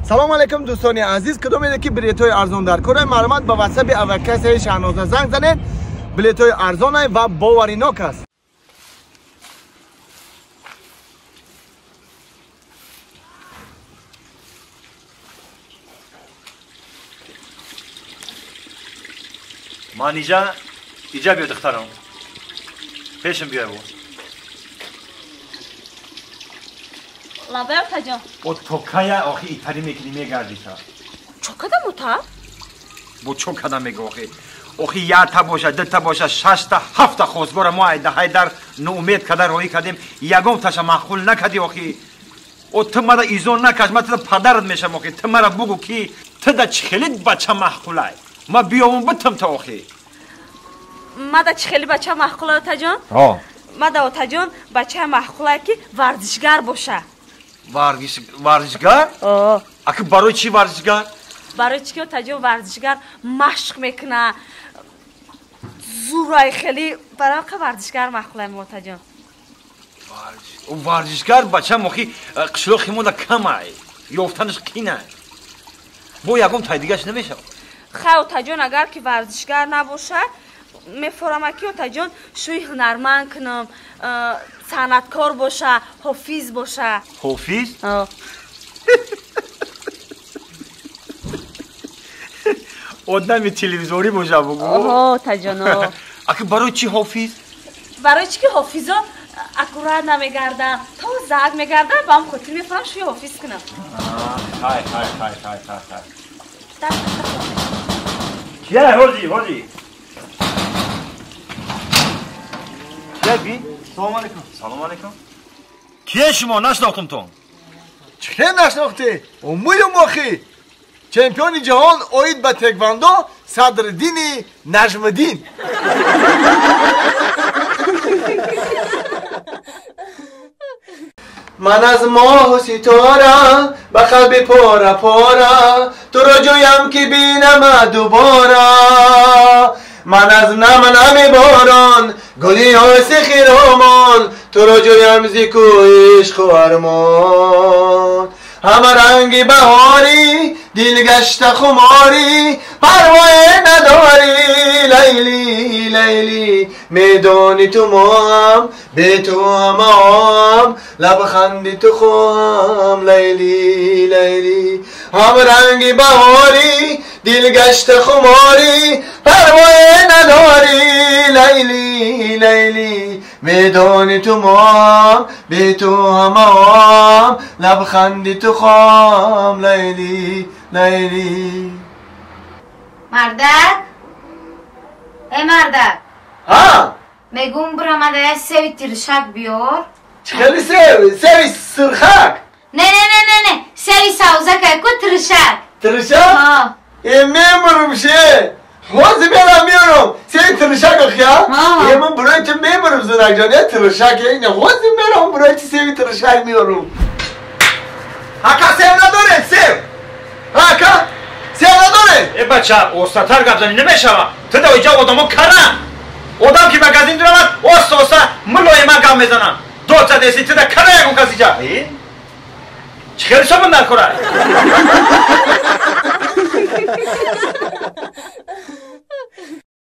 سلام علیکم دوستان عزیز. کدوم که بلیط های ارزان در کره معلومات به واتساپ اوکس شهنازه زنگ زنید. بلیط های ارزان و باوریناک است. من اینجا بیا دخترم پیشم بیا بو لابه تجا او توکای آخی ایتری میکنی میگردی تا چو کدام تا؟ بو چو کدام میگو آخی یا تا باشه ده تا باشه 6 تا 7 تا خوزبار ما ایده در نومید کدر روی کردیم یگم تاش معقول نکردی آخی او تو مرا ایزون نکش من تو پدرت میشم آخی تو مرا بگو کی تو دا چخلید بچه معقولای ما بیام بتم تا آخی ما دا چخلی بچه معقوله تا جان؟ ما دا تا جان بچه معقوله که ورزشگر باشه ورزشگر؟ اگه برای چی ورزشگر؟ برای چی که تا جان ورزشگر مشق میکنه زورای خیلی برای که ورزشگر معقوله ما تا جان ورزشگر بچه مخی قشلوخی ما دا کم ای یافتنش کینه بو یکم تای دیگهش نمیشه خیلی تا جان اگر که ورزشگر نباشه میفرمه که تا جان شوی هنرمند کنم صنعتکار باشه حافظ باشه حافظ؟ آدم تلویزیونی باشه بگو تا جان اگه برای چی حافظ؟ برای چی که حافظا اکورات نمیگردم تا زد میگردم با هم خودی میفرم شوی حافظ کنم های کیه هردی کیه سلام علیکم سلام علیکم کیه شما نشناختم تو چه نشناختی؟ اموی مخی چمپیون جهان اوید به تکواندو صدرالدین نجم‌الدین من از ماه و ستاره به قلب پاره پاره تو را جویم که بینم دوباره من از نم باران گلی های خیرامان تو را جویم زیکو عشق و ارمان همه رنگ بهاری دل گشت خماری پروای نداری لیلی لیلی میدانی تو ما هم به تو هم لبخندی تو خواهم لیلی لیلی همه رنگ بهاری دل گشت خماری پروای نداری لیلی لیلی میدانی تو ما هم به تو هم لبخندی تو خواهم لیلی لیلی مردک ای مردک ها میگم برامده سوی ترشک بیار خیلی سوی سرخک نه سوی سوزک کو ترشک ها میمرم شه خوزی میرم سوی ترشک اخیا من برای تو میمرم زنک جانیه ترشک اینه خوزی میرم برای تو سوی ترشک میارم هکا سیو نداره سیو هکا سیو نداره ای بچه اوستاتر گبزنی نمیشوه تو دا اینجا آدمو کنم آدم که مگزین درمد اوستا ملوی من گم میزنم دو تا دیسی تو دا کنه یکو کسی جا چه خیلی شبن در کره